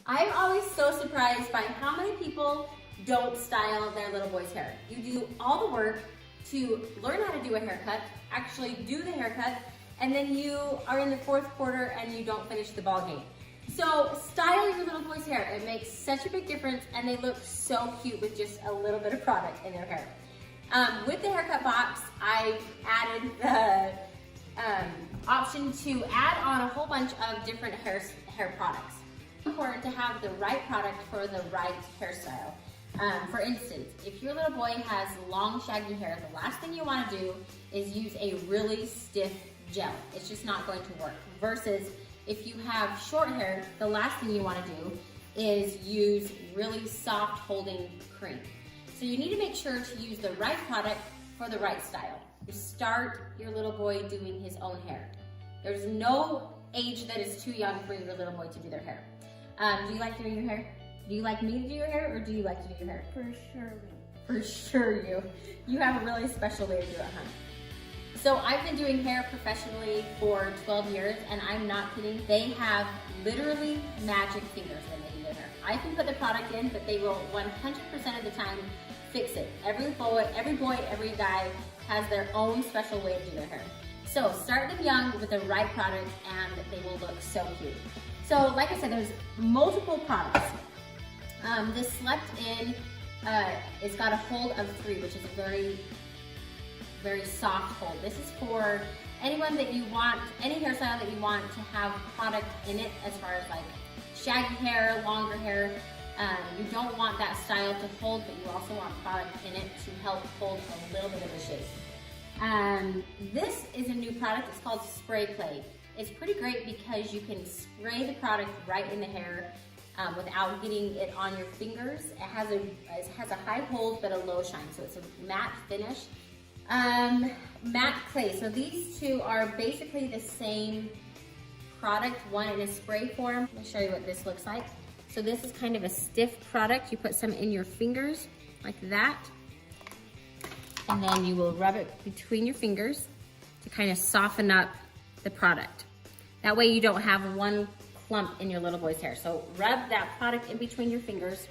I'm always so surprised by how many people don't style their little boy's hair. You do all the work to learn how to do a haircut, actually do the haircut, and then you are in the fourth quarter and you don't finish the ball game. So style your little boy's hair. It makes such a big difference, and they look so cute with just a little bit of product in their hair. With the haircut box, I've added the option to add on a whole bunch of different hair products. It's important to have the right product for the right hairstyle. For instance, if your little boy has long shaggy hair, the last thing you want to do is use a really stiff gel. It's just not going to work. Versus if you have short hair, the last thing you want to do is use really soft holding cream. So you need to make sure to use the right product for the right style. You start your little boy doing his own hair. There's no age that is too young for your little boy to do their hair. Do you like doing your hair? Do you like me to do your hair, or do you like to do your hair? For sure me. For sure you. You have a really special way to do it, huh? So I've been doing hair professionally for 12 years, and I'm not kidding. They have literally magic fingers when they do their hair. I can put the product in, but they will 100% of the time fix it. Every boy, every guy has their own special way to do their hair. So start them young with the right product, and they will look so cute. So like I said, there's multiple products. This slept in, it's got a hold of 3, which is a very, very soft hold. This is for anyone that you want, any hairstyle that you want to have product in it, as far as like shaggy hair, longer hair. You don't want that style to hold, but you also want product in it to help hold a little bit of the shape. This is a new product. It's called Spray Clay. It's pretty great because you can spray the product right in the hair without getting it on your fingers. It has a high hold but a low shine, so it's a matte finish. Matte clay. So these two are basically the same product, one in a spray form. Let me show you what this looks like. So this is kind of a stiff product. You put some in your fingers like that, and then you will rub it between your fingers to kind of soften up the product. That way you don't have one clump in your little boy's hair. So rub that product in between your fingers.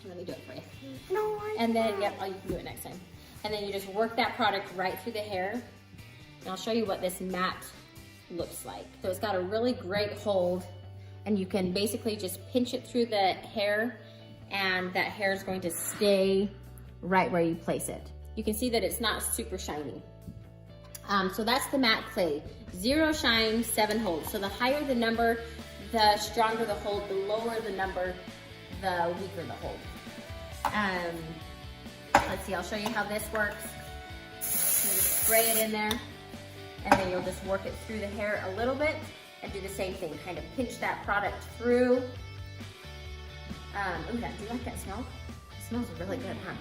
Let me do it for you. No, and then, yep, oh, you can do it next time. And then you just work that product right through the hair. And I'll show you what this matte looks like. So it's got a really great hold, and you can basically just pinch it through the hair, and that hair is going to stay right where you place it. You can see that it's not super shiny. So that's the matte clay. 0 shine, 7 hold. So the higher the number, the stronger the hold. The lower the number, the weaker the hold. Let's see, I'll show you how this works. You just spray it in there, and then you'll just work it through the hair a little bit and do the same thing. Kind of pinch that product through. Ooh, do you like that smell? It smells really good, huh?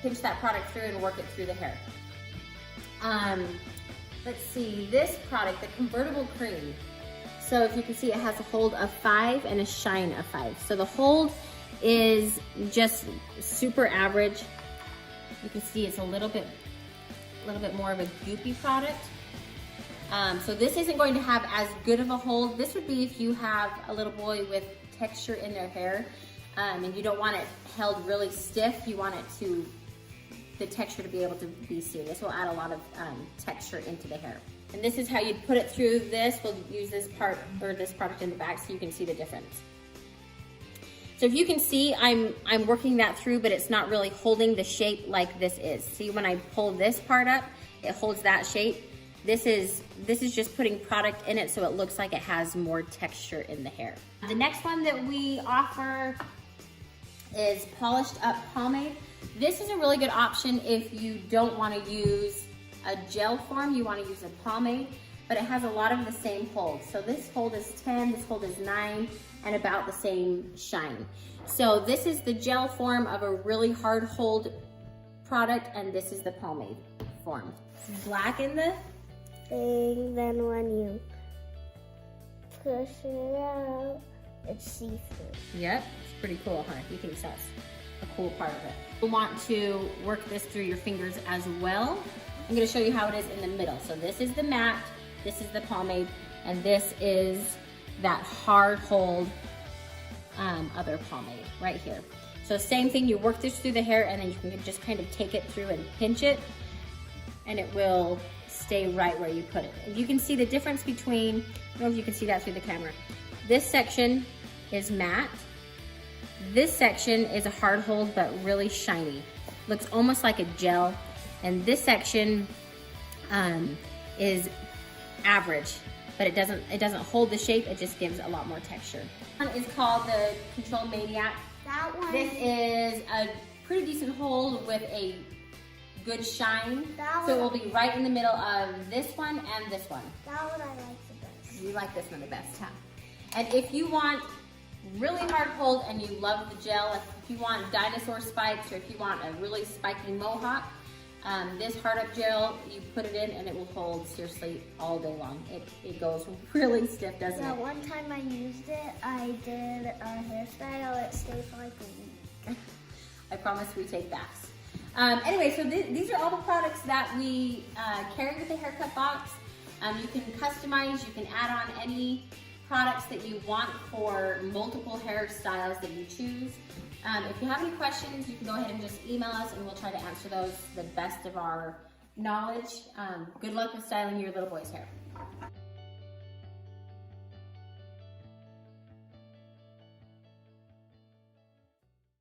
Pinch that product through and work it through the hair. Let's see, this product, the convertible cream. So if you can see, it has a hold of 5 and a shine of 5. So the hold is just super average. You can see it's a little bit more of a goopy product. So this isn't going to have as good of a hold. This would be if you have a little boy with texture in their hair, and you don't want it held really stiff. You want the texture to be able to be seen. This will add a lot of texture into the hair. And this is how you'd put it through this. We'll use this part, or this product in the back, so you can see the difference. So if you can see, I'm working that through, but it's not really holding the shape like this is. See, when I pull this part up, it holds that shape. This is just putting product in it so it looks like it has more texture in the hair. The next one that we offer is polished up pomade. This is a really good option if you don't want to use a gel form, you want to use a pomade, but it has a lot of the same hold. So this hold is 10, this hold is 9, and about the same shine. So this is the gel form of a really hard hold product, and this is the pomade form. It's black in the thing, then when you push it out, it's see-through. Yep, it's pretty cool, huh? He thinks that's a cool part of it. You'll want to work this through your fingers as well. I'm going to show you how it is in the middle. So this is the matte, this is the pomade, and this is that hard hold other pomade right here. So same thing, you work this through the hair and then you can just kind of take it through and pinch it and it will stay right where you put it. You can see the difference between, I don't know if you can see that through the camera. This section is matte. This section is a hard hold but really shiny. Looks almost like a gel. And this section is average, but it doesn't hold the shape, it just gives a lot more texture. One is called the Control Maniac. That one. This is a pretty decent hold with a good shine. So it will be right in the middle of this one and this one. That one I like the best. You like this one the best, huh? And if you want really hard hold and you love the gel, like if you want dinosaur spikes or if you want a really spiky mohawk, this hard up gel, you put it in and it will hold seriously all day long. It goes really stiff, doesn't Yeah, it? one time I used it, I did a hairstyle, it stayed for like a week. I promise we take baths. Anyway, so these are all the products that we carry with the haircut box. You can customize, you can add on any products that you want for multiple hairstyles that you choose. If you have any questions, you can go ahead and just email us and we'll try to answer those to the best of our knowledge. Good luck with styling your little boy's hair.